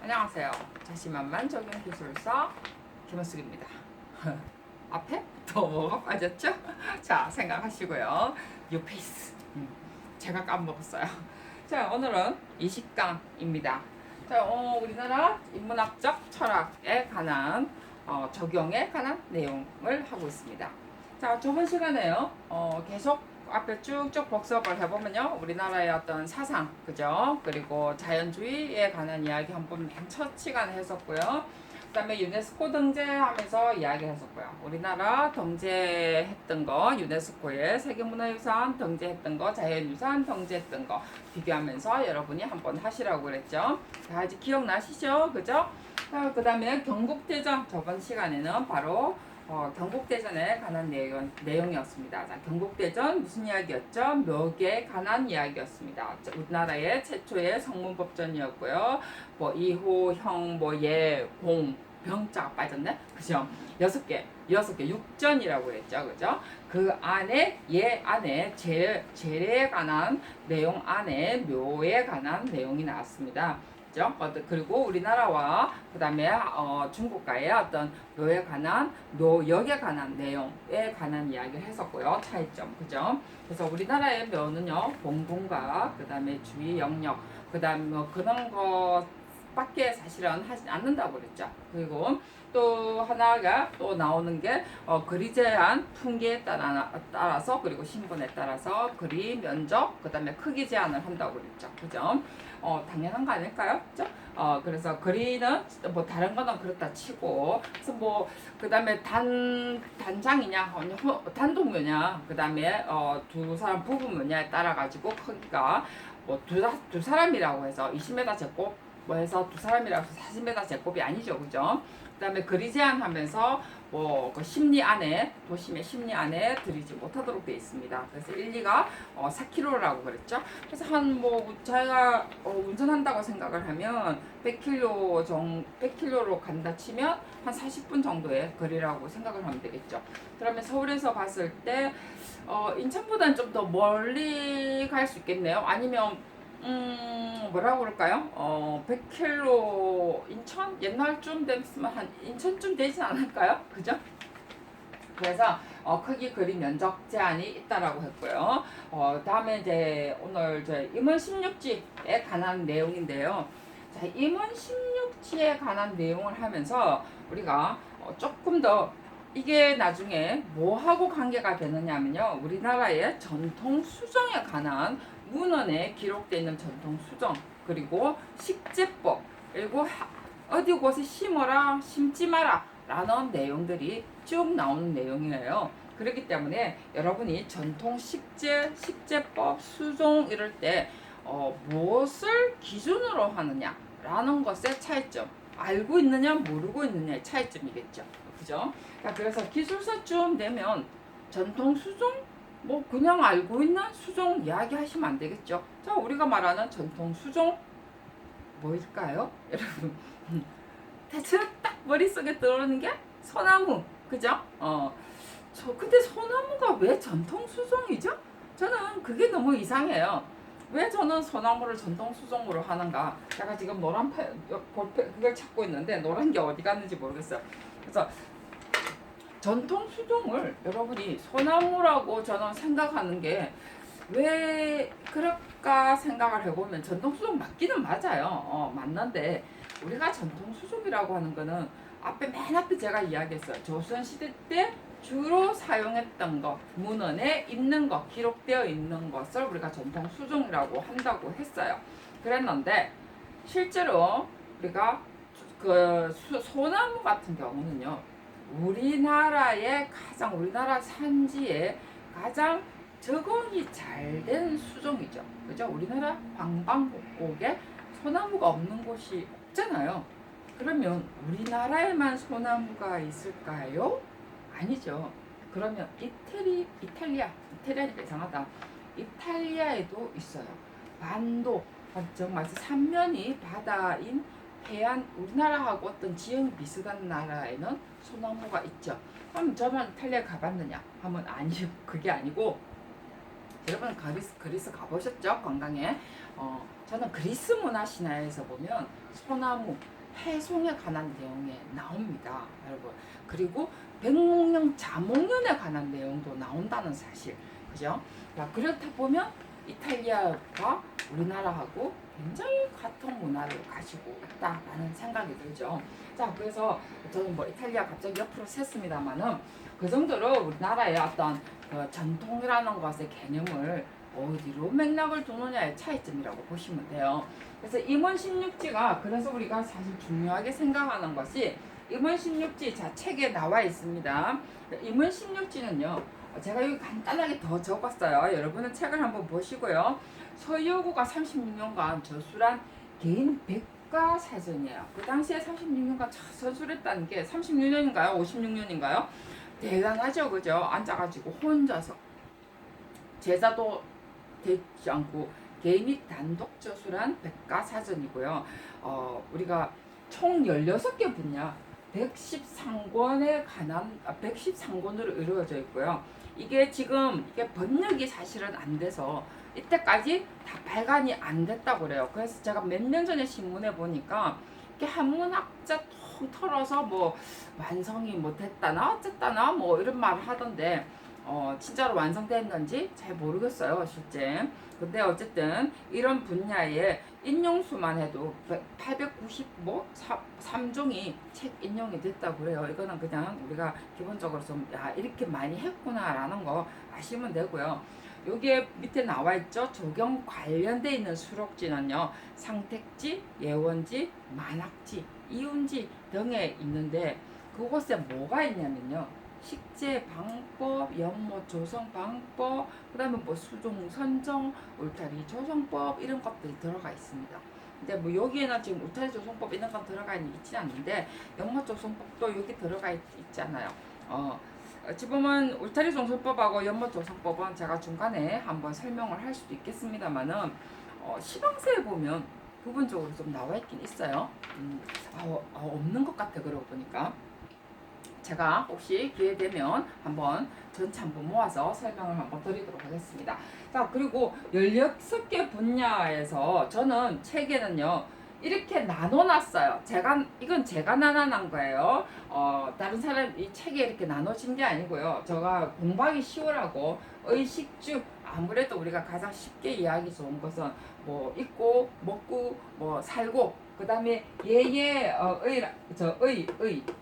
안녕하세요. 자신만만 적용기술사 김은숙입니다. 앞에 또 뭐가 빠졌죠? 자, 생각하시고요. 뉴페이스. 제가 까먹었어요. 자, 오늘은 20강입니다. 자, 우리나라 인문학적 철학에 관한 적용에 관한 내용을 하고 있습니다. 자, 저번 시간에요. 계속 앞에 쭉쭉 복습을 해보면요, 우리나라의 어떤 사상, 그죠? 그리고 자연주의에 관한 이야기 한번 맨 첫 시간에 했었고요. 그 다음에 유네스코 등재하면서 이야기 했었고요. 우리나라 등재했던 거, 유네스코에 세계문화유산 등재했던 거, 자연유산 등재했던 거 비교하면서 여러분이 한번 하시라고 그랬죠. 다 아직 기억나시죠? 그죠? 그 다음에 경국대전, 저번 시간에는 바로 경국대전에 관한 내용이었습니다. 자, 경국대전 무슨 이야기였죠? 묘기에 관한 이야기였습니다. 우리나라의 최초의 성문법전이었고요. 뭐 이호, 형, 예, 공, 병자가 빠졌네? 그죠? 6개, 6전이라고 했죠. 그죠? 그 안에, 안에, 제례에 관한 내용 안에 묘에 관한 내용이 나왔습니다. 그리고 우리나라와 그 다음에 중국과의 어떤 묘에 관한 묘역에 관한 내용에 관한 이야기를 했었고요. 차이점, 그죠? 그래서 우리나라의 묘는요, 본궁과 그 다음에 주위 영역, 그 다음에 뭐 그런 것밖에 사실은 하지 않는다고 그랬죠. 그리고 또 하나가 또 나오는 게 거리 제한 풍기에 따라서 그리고 신분에 따라서 거리 면적 그 다음에 크기 제한을 한다고 그랬죠. 그죠? 당연한 거 아닐까요? 그죠? 그래서 거리는 뭐 다른 거는 그렇다 치고, 그래서 뭐 그 다음에 단장이냐 단독묘냐, 그 다음에 두 사람 부부묘냐에 따라 가지고 크기가 뭐 두 사람이라고 해서 20m 제곱 뭐 해서 두 사람이라고 해서 40m 제곱이 아니죠. 그죠? 그 다음에 거리 제한하면서 뭐 그 심리 안에, 도심의 심리 안에 들이지 못하도록 되어 있습니다. 그래서 1, 2가 4km라고 그랬죠. 그래서 한 뭐 자기가 운전한다고 생각을 하면 100km로 간다 치면 한 40분 정도의 거리라고 생각을 하면 되겠죠. 그러면 서울에서 봤을 때 인천보다는 좀 더 멀리 갈 수 있겠네요. 아니면 뭐라고 그럴까요? 100km 인천? 옛날쯤 됐으면 한 인천쯤 되지 않을까요? 그죠? 그래서 크기 거리 면적 제한이 있다라고 했고요. 다음에 이제 오늘 임원 16지에 관한 내용인데요. 자, 임원 16지에 관한 내용을 하면서 우리가 조금 더 이게 나중에 뭐하고 관계가 되느냐면요, 우리나라의 전통 수정에 관한 문헌에 기록되어 있는 전통 수정, 그리고 식재법, 그리고 어디 곳에 심어라, 심지 마라 라는 내용들이 쭉 나오는 내용이에요. 그렇기 때문에 여러분이 전통 식재법, 수종 이럴 때 무엇을 기준으로 하느냐 라는 것의 차이점, 알고 있느냐 모르고 있느냐의 차이점이겠죠. 그죠? 그래서 기술서쯤 되면 전통 수종, 뭐 그냥 알고 있는 수종 이야기 하시면 안 되겠죠. 자, 우리가 말하는 전통 수종 뭐일까요? 여러분, 대체 딱 머릿속에 떠오르는 게 소나무, 그죠? 근데 소나무가 왜 전통 수종이죠? 저는 그게 너무 이상해요. 왜 저는 소나무를 전통 수종으로 하는가? 제가 지금 노란 볼펜 그걸 찾고 있는데 노란 게 어디 갔는지 모르겠어요. 그래서 전통 수종을 여러분이 소나무라고 저는 생각하는 게 왜 그럴까 생각을 해보면 전통 수종 맞기는 맞아요. 맞는데 우리가 전통 수종이라고 하는 거는 맨 앞에 제가 이야기했어요. 조선시대 때 주로 사용했던 것, 문헌에 있는 것, 기록되어 있는 것을 우리가 전통 수종이라고 한다고 했어요. 그랬는데 실제로 우리가 그 소나무 같은 경우는요, 우리나라 산지에 가장 적응이 잘 된 수종이죠. 그죠? 우리나라 방방곡곡에 소나무가 없는 곳이 없잖아요. 그러면 우리나라에만 소나무가 있을까요? 아니죠. 그러면 이탈리아니까 이상하다. 이탈리아에도 있어요. 반도, 정말 삼면이 바다인 해안, 우리나라하고 어떤 지형이 비슷한 나라에는 소나무가 있죠. 그럼 저만 이탈리아 가봤느냐 하면 아니요. 그게 아니고, 여러분 그리스 가보셨죠? 관광에. 저는 그리스 문화 신화에서 보면 소나무, 해송에 관한 내용에 나옵니다, 여러분. 그리고 백목령 자목련에 관한 내용도 나온다는 사실, 그죠? 자, 그렇다 보면 이탈리아가 우리나라하고 굉장히 같은 문화를 가지고 있다라는 생각이 들죠. 자, 그래서 저는 뭐 이탈리아 갑자기 옆으로 샜습니다만은 그 정도로 우리나라의 어떤 그 전통이라는 것의 개념을 어디로 맥락을 두느냐의 차이점이라고 보시면 돼요. 그래서 임원 16지가 그래서 우리가 사실 중요하게 생각하는 것이 임원 16지 자 책에 나와 있습니다. 임원 16지는요. 제가 여기 간단하게 더 적었어요. 여러분은 책을 한번 보시고요. 서유고가 36년간 저술한 개인 백과 사전이에요. 그 당시에 36년간 서술했다는 게 36년인가요? 56년인가요? 대단하죠, 그죠? 앉아가지고 혼자서 제자도 되지 않고 개인이 단독 저술한 백과사전이고요. 우리가 총 16개 분야 113권에 관한 113권으로 이루어져 있고요. 이게 지금 이게 번역이 사실은 안 돼서 이때까지 다 발간이 안 됐다고 그래요. 그래서 제가 몇 년 전에 신문에 보니까 이게 한문학자 통 털어서 뭐 완성이 뭐 됐다나 어쨌다나 뭐 이런 말을 하던데 진짜로 완성됐는지 잘 모르겠어요, 실제. 근데 어쨌든 이런 분야의 인용수만 해도 890뭐 3종이 책 인용이 됐다고 그래요. 이거는 그냥 우리가 기본적으로 좀 이렇게 많이 했구나라는 거 아시면 되고요. 여기에 밑에 나와 있죠. 조경 관련돼 있는 수록지는요. 상택지, 예원지, 만학지, 이운지 등에 있는데 그곳에 뭐가 있냐면요. 식재 방법, 연못 조성 방법, 그다음에 뭐 수종 선정, 울타리 조성법 이런 것들이 들어가 있습니다. 근데 뭐 여기에는 지금 울타리 조성법 이런 건 들어가 있지 않는데 연못 조성법도 여기 들어가 있잖아요. 지금은 울타리 조성법하고 연못 조성법은 제가 중간에 한번 설명을 할 수도 있겠습니다만은 시방서에 보면 부분적으로 좀 나와 있긴 있어요. 없는 것 같아 그러고 보니까. 제가 혹시 기회 되면 한번 전체 한번 모아서 설명을 한번 드리도록 하겠습니다. 자, 그리고 16개 분야에서 저는 책에는요, 이렇게 나눠놨어요. 이건 제가 나눠놓은 거예요. 다른 사람 이 책에 이렇게 나눠진 게 아니고요. 제가 공부하기 쉬우라고 의식주, 아무래도 우리가 가장 쉽게 이해하기 좋은 것은 뭐 있고, 먹고, 뭐 살고, 그 다음에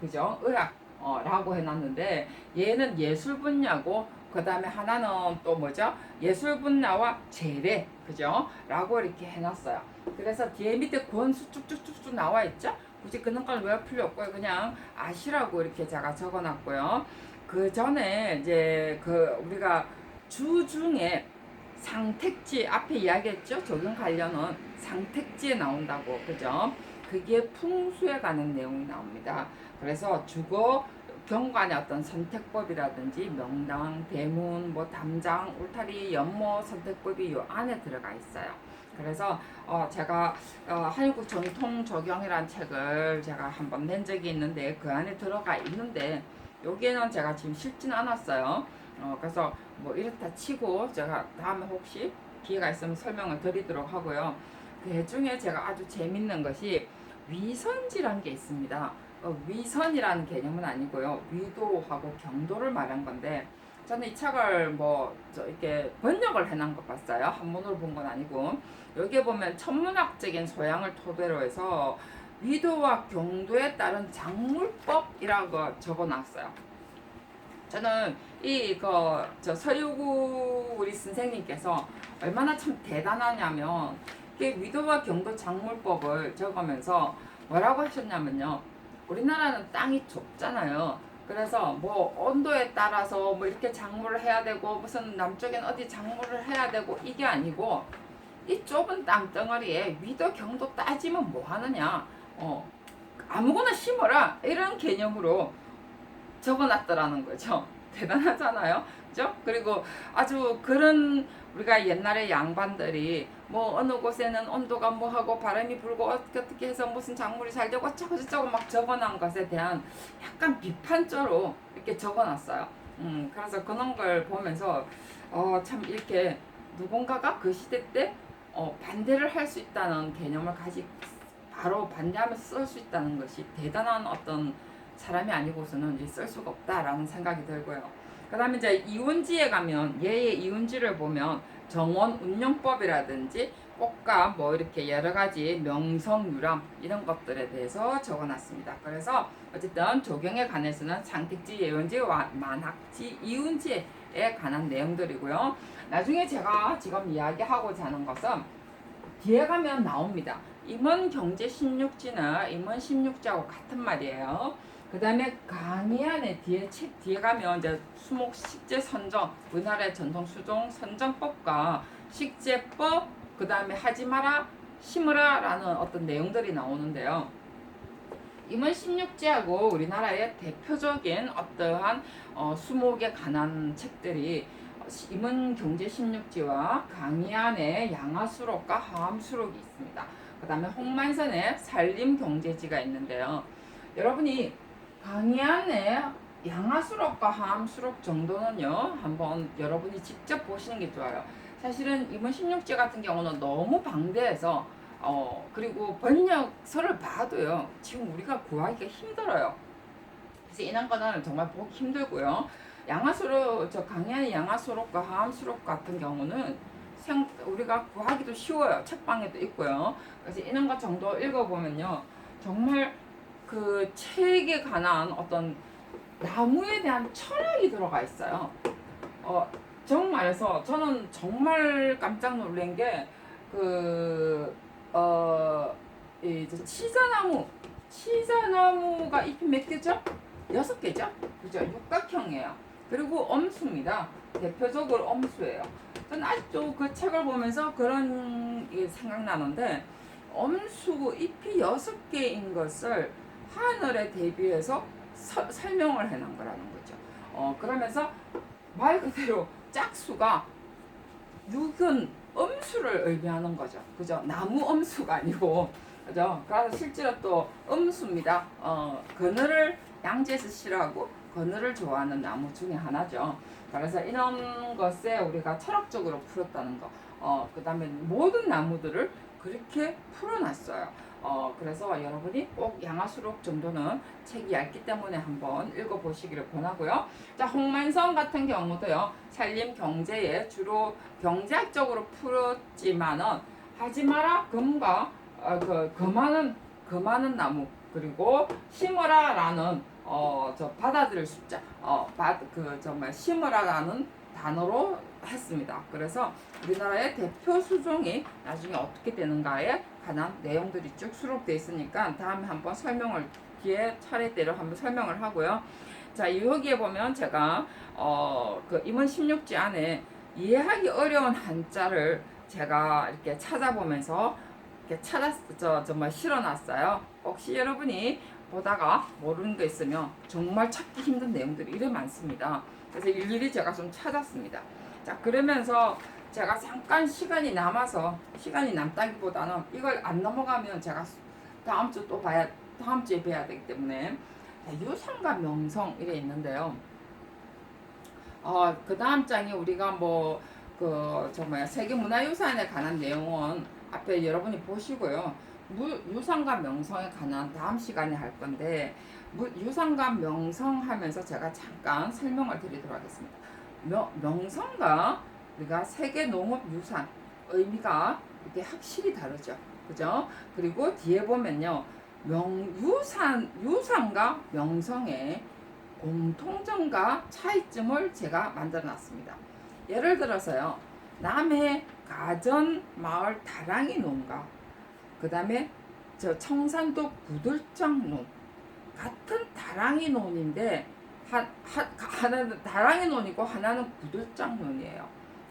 그죠? 의학. 라고 해놨는데 얘는 예술 분야고 그 다음에 하나는 또 뭐죠? 예술 분야와 재래 그죠? 라고 이렇게 해놨어요. 그래서 뒤에 밑에 권수 쭉쭉쭉쭉 나와 있죠? 굳이 그런 걸 외울 필요 없고요. 그냥 아시라고 이렇게 제가 적어놨고요. 그 전에 이제 그 우리가 주 중에 상택지 앞에 이야기했죠? 적용 관련은 상택지에 나온다고 그죠? 그게 풍수에 관한 내용이 나옵니다. 그래서 주거 경관의 어떤 선택법이라든지 명당, 대문, 뭐 담장, 울타리, 연못 선택법이 요 안에 들어가 있어요. 그래서 제가 한국 정통 적용이라는 책을 제가 한번 낸 적이 있는데 그 안에 들어가 있는데 여기에는 제가 지금 실지는 않았어요. 그래서 뭐 이렇다 치고 제가 다음에 혹시 기회가 있으면 설명을 드리도록 하고요. 그 중에 제가 아주 재밌는 것이 위선지라는 게 있습니다. 위선이라는 개념은 아니고요. 위도하고 경도를 말한 건데 저는 이 책을 이렇게 번역을 해놓은 것 봤어요. 한문으로 본 건 아니고 여기에 보면 천문학적인 소양을 토대로 해서 위도와 경도에 따른 작물법이라고 적어놨어요. 저는 서유구 우리 선생님께서 얼마나 참 대단하냐면 이게 위도와 경도 작물법을 적으면서 뭐라고 하셨냐면요. 우리나라는 땅이 좁잖아요. 그래서 뭐 온도에 따라서 뭐 이렇게 작물을 해야 되고 무슨 남쪽엔 어디 작물을 해야 되고 이게 아니고 이 좁은 땅덩어리에 위도 경도 따지면 뭐 하느냐. 아무거나 심어라 이런 개념으로 적어놨더라는 거죠. 대단하잖아요. 그죠? 그리고 아주 그런 우리가 옛날에 양반들이 뭐 어느 곳에는 온도가 뭐하고 바람이 불고 어떻게 해서 무슨 작물이 잘 되고 어쩌고저쩌고 막 적어놓은 것에 대한 약간 비판조로 이렇게 적어놨어요. 그래서 그런 걸 보면서 참 이렇게 누군가가 그 시대 때 반대를 할 수 있다는 개념을 바로 반대하면서 쓸 수 있다는 것이 대단한 어떤 사람이 아니고서는 이제 쓸 수가 없다라는 생각이 들고요. 그 다음에 이제 이운지에 가면 얘의 이운지를 보면 정원 운용법이라든지 꽃과 뭐 이렇게 여러 가지 명성유람 이런 것들에 대해서 적어놨습니다. 그래서 어쨌든 조경에 관해서는 상택지, 예운지, 만학지, 이운지에 관한 내용들이고요. 나중에 제가 지금 이야기하고자 하는 것은 뒤에 가면 나옵니다. 임원 경제 16지나 임원 16지하고 같은 말이에요. 그 다음에 강의 안에 책 뒤에 가면 이제 수목 식재 선정, 우리나라의 전통 수종 선정법과 식재법, 그 다음에 하지 마라, 심으라 라는 어떤 내용들이 나오는데요. 임원 16지하고 우리나라의 대표적인 어떠한 수목에 관한 책들이 임원 경제 16지와 강의안에 양화수록과 하암수록이 있습니다. 그 다음에 홍만선에 산림경제지가 있는데요. 여러분이 강의안에 양화수록과 하암수록 정도는요, 한번 여러분이 직접 보시는 게 좋아요. 사실은 이번 16지 같은 경우는 너무 방대해서 그리고 번역서를 봐도요, 지금 우리가 구하기가 힘들어요. 그래서 이런 거는 정말 보기 힘들고요. 양화수록, 강의안의 양화수록과 하암수록 같은 경우는 우리가 구하기도 쉬워요. 책방에도 있고요. 그래서 이런 것 정도 읽어보면요, 정말 그 책에 관한 어떤 나무에 대한 철학이 들어가 있어요. 정말에서 저는 정말 깜짝 놀란 게 치자나무가 잎이 몇 개죠? 6개죠? 그죠? 육각형이에요. 그리고 엄수입니다. 대표적으로 엄수예요. 저는 아직도 그 책을 보면서 그런 게 생각나는데, 엄수 잎이 6개인 것을 하늘에 대비해서 설명을 해놓은 거라는 거죠. 그러면서 말 그대로 짝수가 6은 음수를 의미하는 거죠. 그죠? 나무 음수가 아니고, 그죠? 그래서 실제로 또 음수입니다. 그늘을 양지에서 싫어하고 그늘을 좋아하는 나무 중에 하나죠. 그래서 이런 것에 우리가 철학적으로 풀었다는 거. 그 다음에 모든 나무들을 그렇게 풀어놨어요. 그래서 여러분이 꼭 양화수록 정도는 책이 얇기 때문에 한번 읽어보시기를 권하고요. 자, 홍만성 같은 경우도요, 산림 경제에 주로 경제학적으로 풀었지만은 하지 마라 금과 그 많은 나무, 그리고 심으라라는 받아들일 숫자, 심으라라는 단어로 했습니다. 그래서 우리나라의 대표 수종이 나중에 어떻게 되는가에 관한 내용들이 쭉 수록되어 있으니까 다음에 한번 뒤에 차례대로 한번 설명을 하고요. 자, 여기에 보면 제가 그 임원 16지 안에 이해하기 어려운 한자를 제가 이렇게 찾아보면서 이렇게 정말 실어놨어요. 혹시 여러분이 보다가 모르는 거 있으면 정말 찾기 힘든 내용들이 이래 많습니다. 그래서 일일이 제가 좀 찾았습니다. 자, 그러면서 제가 잠깐 시간이 남다기보다는 이걸 안 넘어가면 제가 다음 주에 뵈야 되기 때문에, 유상과 명성 이래 있는데요. 그 다음 장에 우리가 세계문화유산에 관한 내용은 앞에 여러분이 보시고요. 유산과 명성에 관한 다음 시간에 할 건데, 유산과 명성 하면서 제가 잠깐 설명을 드리도록 하겠습니다. 명성과 우리가 세계 농업 유산 의미가 이렇게 확실히 다르죠. 그죠? 그리고 뒤에 보면요, 유산과 명성의 공통점과 차이점을 제가 만들어 놨습니다. 예를 들어서요, 남해 가전 마을 다랑이 논과 그 다음에 청산도 구들장 논 같은 다랑이 논인데, 하나는 다랑이 논이고 하나는 구들장 논이에요.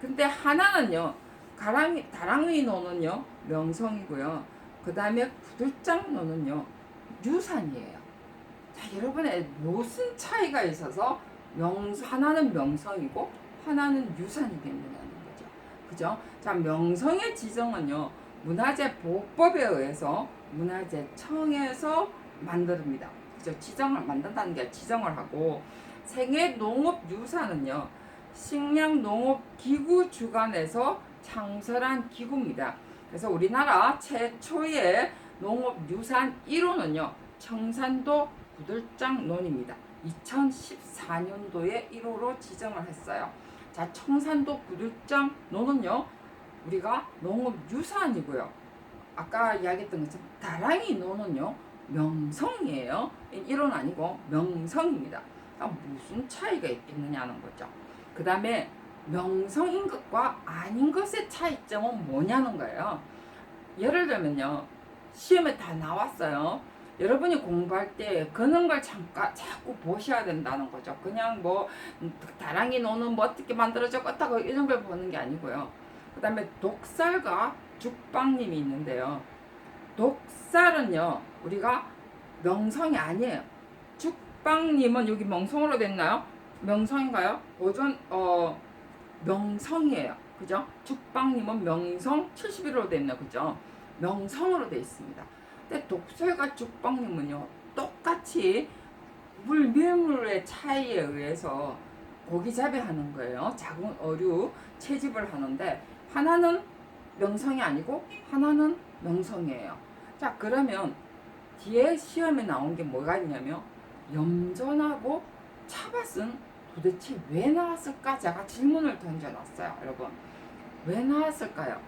근데 하나는요, 다랑이 논은요 명성이고요, 그 다음에 구들장 논은요 유산이에요. 자, 여러분의 무슨 차이가 있어서 하나는 명성이고 하나는 유산이 되느냐는 거죠. 그죠? 자, 명성의 지정은요, 문화재 보호법에 의해서 문화재청에서 만듭니다. 그죠? 지정을 만든다는 게 지정을 하고, 생애 농업 유산은요, 식량농업기구 주관에서 창설한 기구입니다. 그래서 우리나라 최초의 농업유산 1호는요. 청산도 구들장논입니다. 2014년도에 1호로 지정을 했어요. 자, 청산도 구들장논은요. 우리가 농업유산이고요. 아까 이야기했던 것처럼 다랑이 논은요. 명성이에요. 1호는 아니고 명성입니다. 무슨 차이가 있겠느냐는 거죠. 그 다음에 명성인 것과 아닌 것의 차이점은 뭐냐는 거예요. 예를 들면요. 시험에 다 나왔어요. 여러분이 공부할 때 그런 걸 자꾸 보셔야 된다는 거죠. 그냥 뭐 다랑이 노는 뭐 어떻게 만들어져 어떻고 이런 걸 보는 게 아니고요. 그 다음에 독살과 죽방님이 있는데요. 독살은요. 우리가 명성이 아니에요. 죽방님은 여기 명성으로 됐나요? 명성인가요? 명성이에요. 그죠? 죽방님은 명성 71호로 됐네요. 그죠? 명성으로 되어 있습니다. 근데 독설과 죽방님은요. 똑같이 물매물의 차이에 의해서 고기잡이 하는 거예요. 작은 어류 채집을 하는데 하나는 명성이 아니고 하나는 명성이에요. 자, 그러면 뒤에 시험에 나온 게 뭐가 있냐면 염전하고 차밭은 도대체 왜 나왔을까? 제가 질문을 던져놨어요. 여러분, 왜 나왔을까요?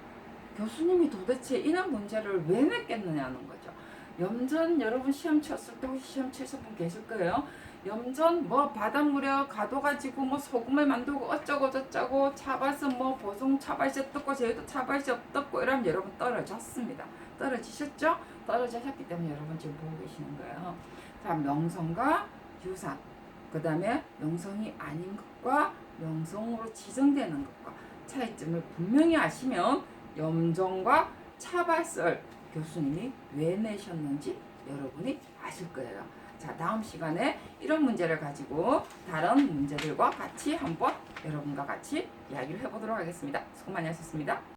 교수님이 도대체 이런 문제를 왜 냈겠느냐는 거죠. 염전 여러분 시험 쳤을 때 혹시 시험 치신 분 계실 거예요. 염전 뭐 바닷물에 가둬가지고 뭐 소금을 만들고 어쩌고 저쩌고 차밭은 뭐 보송 차밭이 어떻고 제주도 차밭이 어떻고 이러면 여러분 떨어졌습니다. 떨어지셨죠? 떨어지셨기 때문에 여러분 지금 보고 계시는 거예요. 자, 명성과 유산, 그 다음에 명성이 아닌 것과 명성으로 지정되는 것과 차이점을 분명히 아시면 염전과 차밭을 교수님이 왜 내셨는지 여러분이 아실 거예요. 자, 다음 시간에 이런 문제를 가지고 다른 문제들과 같이 한번 여러분과 같이 이야기를 해보도록 하겠습니다. 수고 많이 하셨습니다.